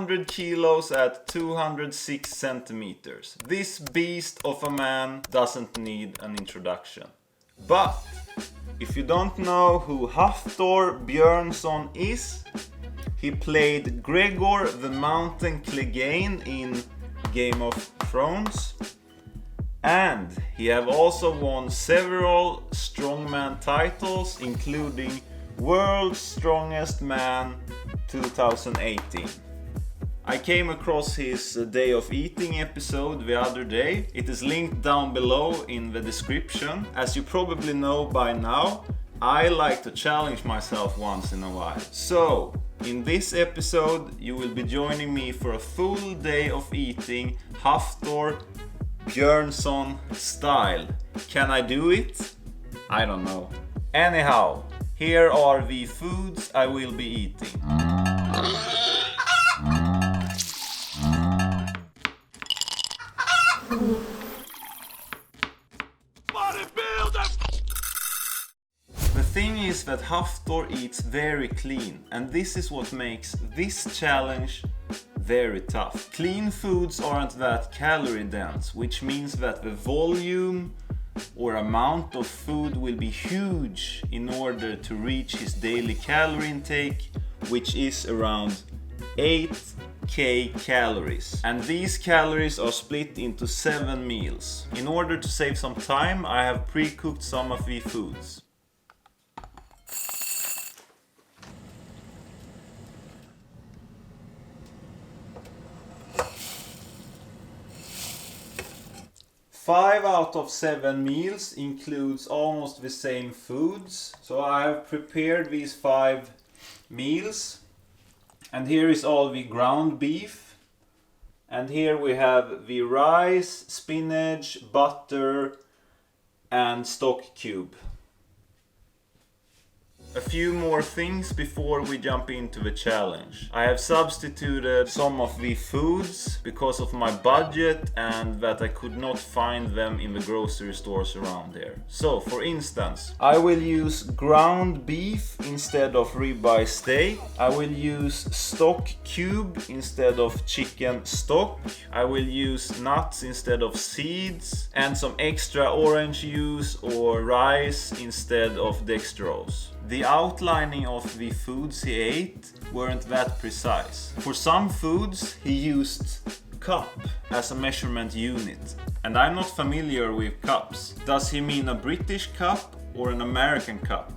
200 kilos at 206 centimeters. This beast of a man doesn't need an introduction. But if you don't know who Hafthor Bjornsson is, he played Gregor the Mountain Clegane in Game of Thrones. And he have also won several strongman titles, including World's Strongest Man 2018. I came across his Day of Eating episode the other day. It is linked down below in the description. As you probably know by now, I like to challenge myself once in a while. So, in this episode, you will be joining me for a full day of eating Hafthor Björnsson style. Can I do it? I don't know. Anyhow, here are the foods I will be eating. The thing is that Hafthor eats very clean, and this is what makes this challenge very tough. Clean foods aren't that calorie dense, which means that the volume or amount of food will be huge in order to reach his daily calorie intake, which is around 8k calories. And these calories are split into 7 meals. In order to save some time, I have pre-cooked some of the foods. Five out of 7 meals includes almost the same foods. So I have prepared these 5 meals. And here is all the ground beef. And here we have the rice, spinach, butter and stock cube. A few more things before we jump into the challenge. I have substituted some of the foods because of my budget and that I could not find them in the grocery stores around here. So, for instance, I will use ground beef instead of ribeye steak. I will use stock cube instead of chicken stock. I will use nuts instead of seeds and some extra orange juice or rice instead of dextrose. The outlining of the foods he ate weren't that precise. For some foods he used cup as a measurement unit, and I'm not familiar with cups. Does he mean a British cup or an American cup?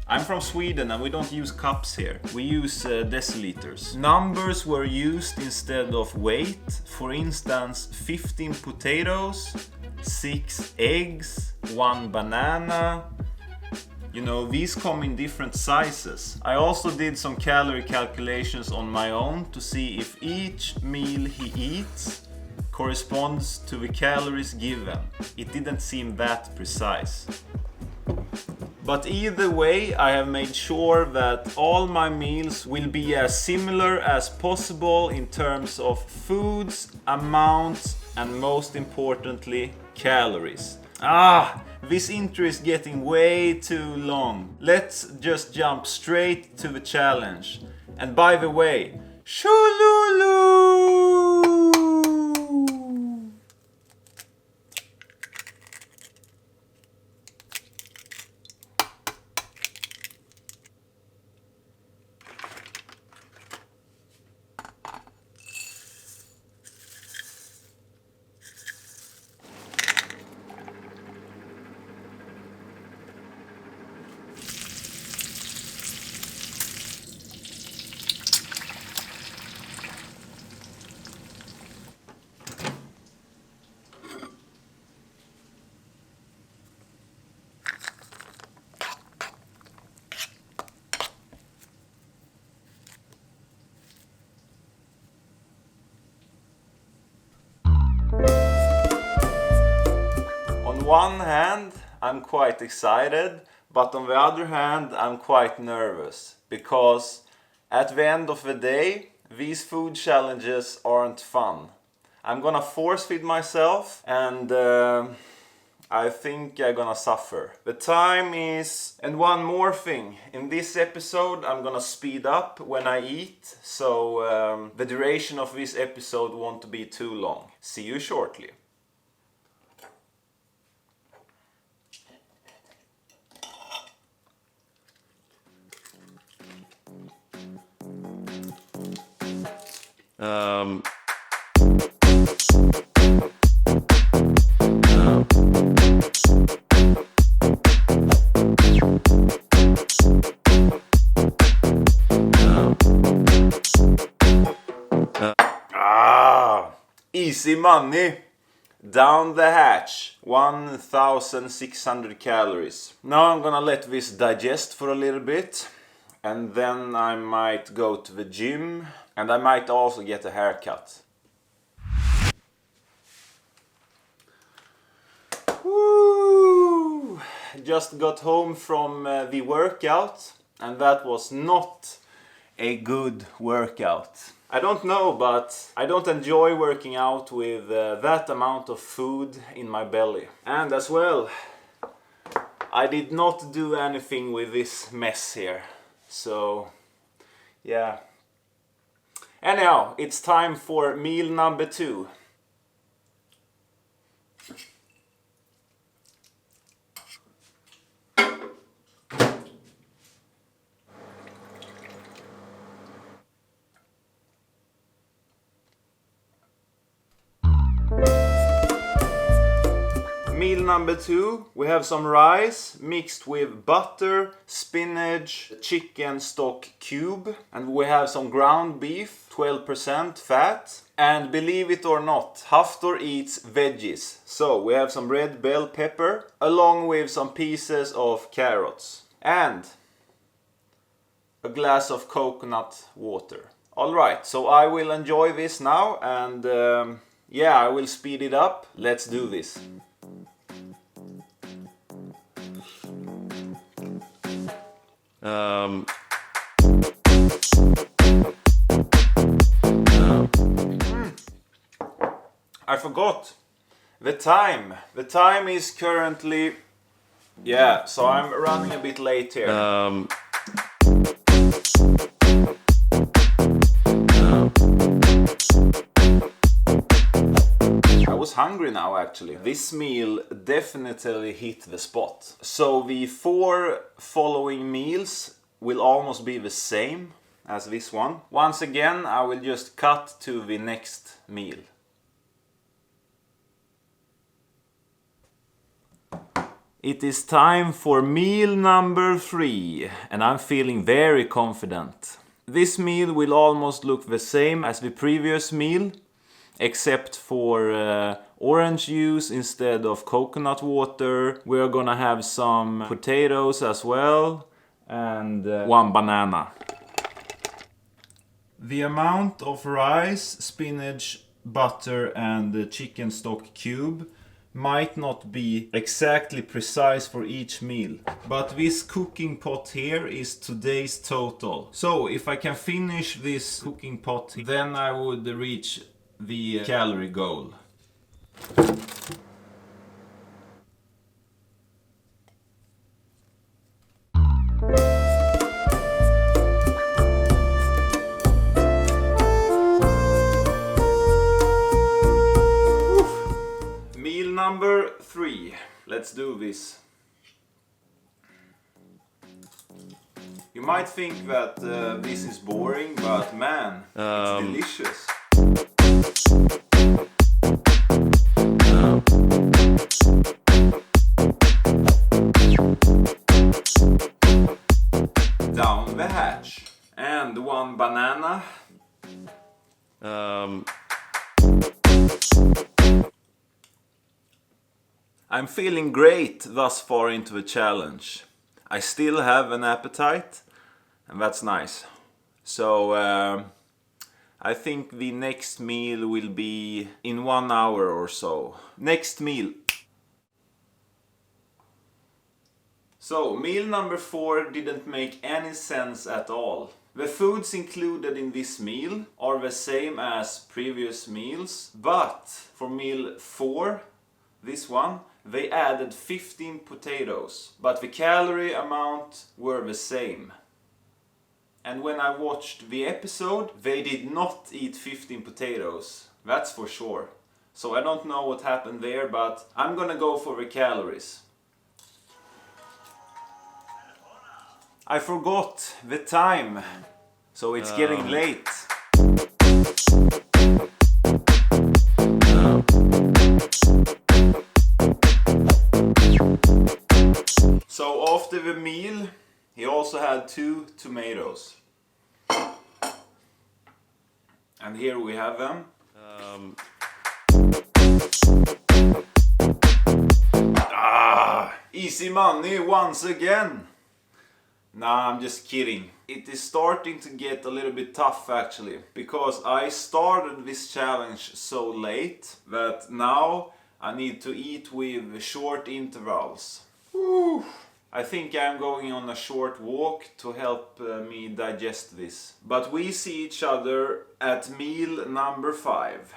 I'm from Sweden and we don't use cups here. We use deciliters. Numbers were used instead of weight. For instance, 15 potatoes, 6 eggs, 1 banana. You know, these come in different sizes. I also did some calorie calculations on my own to see if each meal he eats corresponds to the calories given. It didn't seem that precise. But either way, I have made sure that all my meals will be as similar as possible in terms of foods, amounts, and most importantly, calories. This intro is getting way too long. Let's just jump straight to the challenge. And by the way, Shululu! On one hand, I'm quite excited, but on the other hand, I'm quite nervous because at the end of the day, these food challenges aren't fun. I'm gonna force feed myself and I think I'm gonna suffer. The time is... And one more thing. In this episode I'm gonna speed up when I eat. So the duration of this episode won't be too long. See you shortly. Easy money. Down the hatch. 1,600 calories. Now I'm gonna let this digest for a little bit. And then I might go to the gym. And I might also get a haircut. Woo! Just got home from the workout. And that was not a good workout. I don't know, but I don't enjoy working out with that amount of food in my belly. And as well, I did not do anything with this mess here. So, yeah. Anyhow, it's time for meal number 2. Meal number 2, we have some rice mixed with butter, spinach, chicken stock cube, and we have some ground beef, 12% fat. And believe it or not, Hafthor eats veggies. So we have some red bell pepper along with some pieces of carrots and a glass of coconut water. Alright, so I will enjoy this now and yeah, I will speed it up. Let's do this. I forgot the time. The time is currently, yeah, so I'm running a bit late here. I was hungry now actually. This meal definitely hit the spot. So the 4 following meals will almost be the same as this one. Once again, I will just cut to the next meal. It is time for meal number 3 and I'm feeling very confident. This meal will almost look the same as the previous meal, except for orange juice instead of coconut water. We're gonna have some potatoes as well and 1 banana. The amount of rice, spinach, butter and chicken stock cube might not be exactly precise for each meal, but this cooking pot here is today's total. So if I can finish this cooking pot, then I would reach the calorie goal. Number 3. Let's do this. You might think that this is boring, but man, it's delicious. Down the hatch. And 1 banana. I'm feeling great thus far into the challenge. I still have an appetite, and that's nice. So I think the next meal will be in 1 hour or so. Next meal. So meal number 4 didn't make any sense at all. The foods included in this meal are the same as previous meals, but for meal 4 this one, they added 15 potatoes, but the calorie amount were the same. And when I watched the episode, they did not eat 15 potatoes, that's for sure. So I don't know what happened there, but I'm gonna go for the calories. I forgot the time, so it's getting late. So after the meal, he also had 2 tomatoes. And here we have them. Easy money once again. Nah, I'm just kidding. It is starting to get a little bit tough actually, because I started this challenge so late that now I need to eat with short intervals. Whew. I think I'm going on a short walk to help me digest this. But we see each other at meal number 5.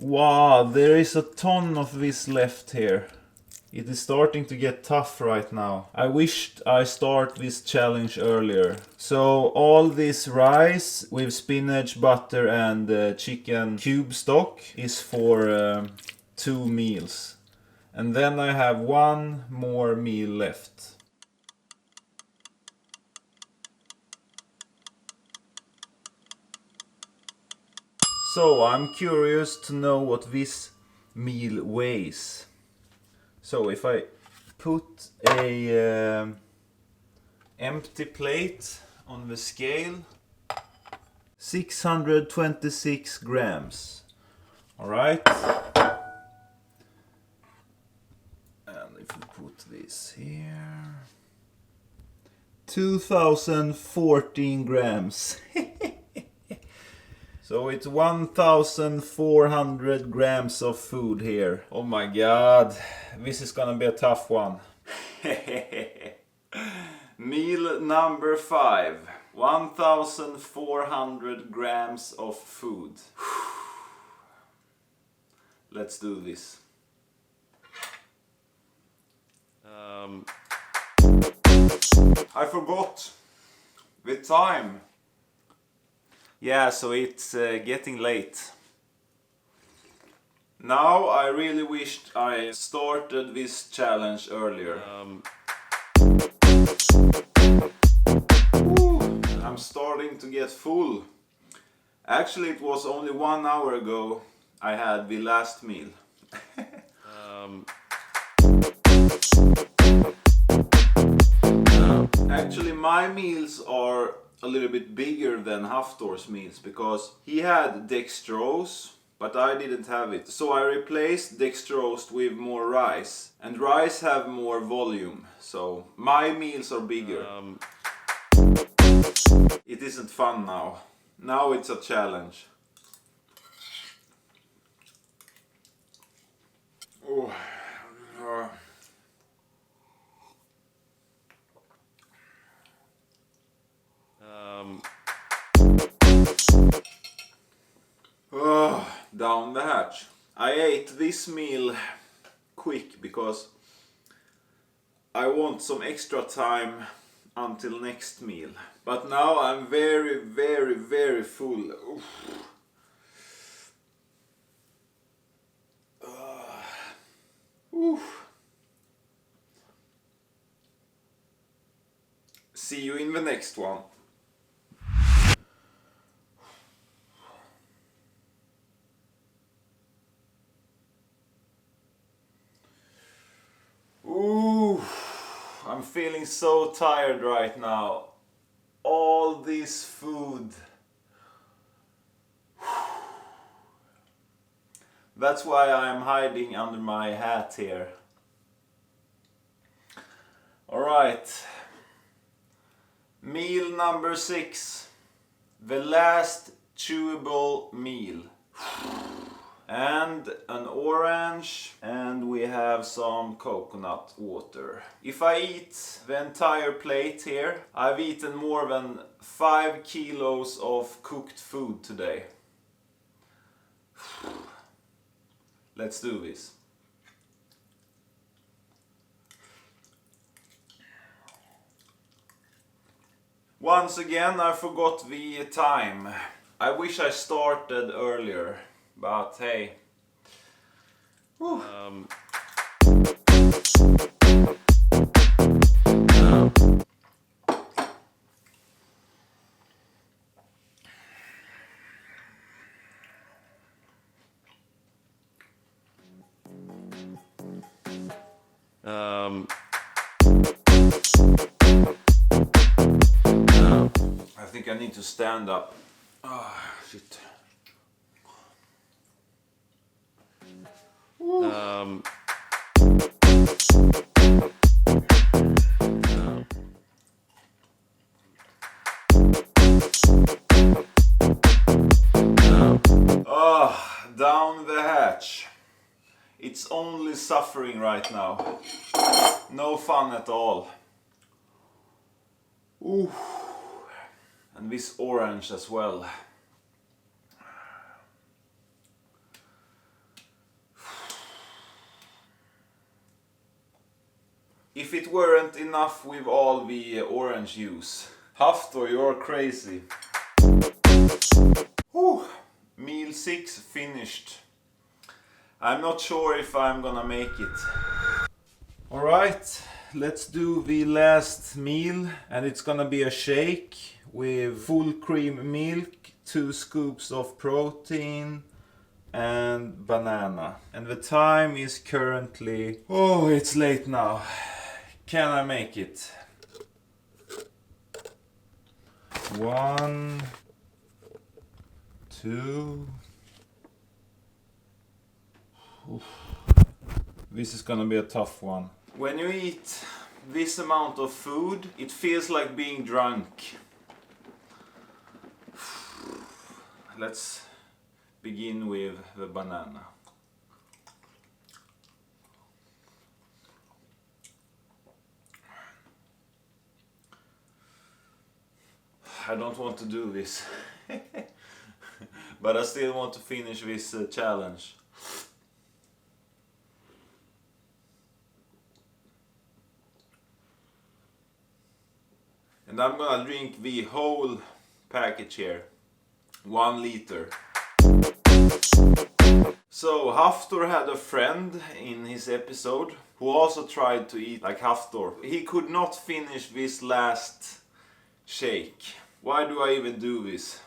Wow, there is a ton of this left here. It is starting to get tough right now. I wished I start this challenge earlier. So all this rice with spinach, butter and chicken cube stock is for 2 meals. And then I have 1 more meal left. So I'm curious to know what this meal weighs. So if I put a empty plate on the scale, 626 grams. Alright. And if we put this here, 2014 grams. So it's 1,400 grams of food here. Oh my god, this is gonna be a tough one. Meal number 5. 1,400 grams of food. Let's do this. I forgot the time. Yeah, so it's getting late. Now I really wished I started this challenge earlier. I'm starting to get full. Actually, it was only 1 hour ago I had the last meal. Actually, my meals are a little bit bigger than Hafthor's meals because he had dextrose, but I didn't have it. So I replaced dextrose with more rice, and rice have more volume, so my meals are bigger. It isn't fun now. Now it's a challenge. Oh. Down the hatch. I ate this meal quick because I want some extra time until next meal. But now I'm very, very, very full. See you in the next one. I'm feeling so tired right now. All this food. That's why I'm hiding under my hat here. Alright. Meal number 6. The last chewable meal. and an orange, and we have some coconut water. If I eat the entire plate here, I've eaten more than 5 kilos of cooked food today. Let's do this. Once again, I forgot the time. I wish I started earlier, but hey. I think I need to stand up. Shit. Down the hatch. It's only suffering right now. No fun at all. Ooh. And this orange as well. If it weren't enough with all the orange juice. Hafthor, you're crazy. Whew. Meal 6 finished. I'm not sure if I'm gonna make it. Alright, let's do the last meal, and it's gonna be a shake with full cream milk, 2 scoops of protein and banana. And the time is currently... Oh, it's late now. Can I make it? 1, 2... Oof. This is gonna be a tough one. When you eat this amount of food, it feels like being drunk. Let's begin with the banana. I don't want to do this. But I still want to finish this challenge. And I'm gonna drink the whole package here. 1 liter. So Hafthor had a friend in his episode who also tried to eat like Hafthor. He could not finish this last shake. Why do I even do this?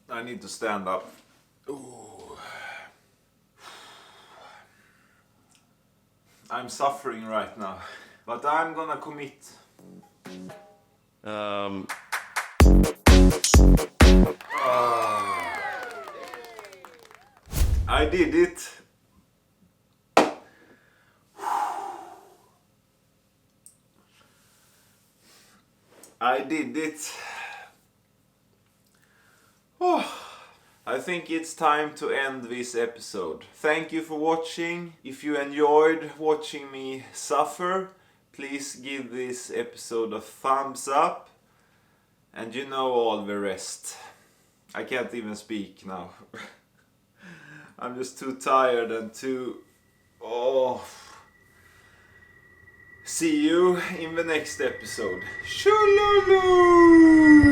I need to stand up. Ooh. I'm suffering right now, but I'm gonna commit. I did it. I did it. I think it's time to end this episode. Thank you for watching. If you enjoyed watching me suffer, please give this episode a thumbs up. And you know all the rest. I can't even speak now. I'm just too tired and too... See you in the next episode. Shululu!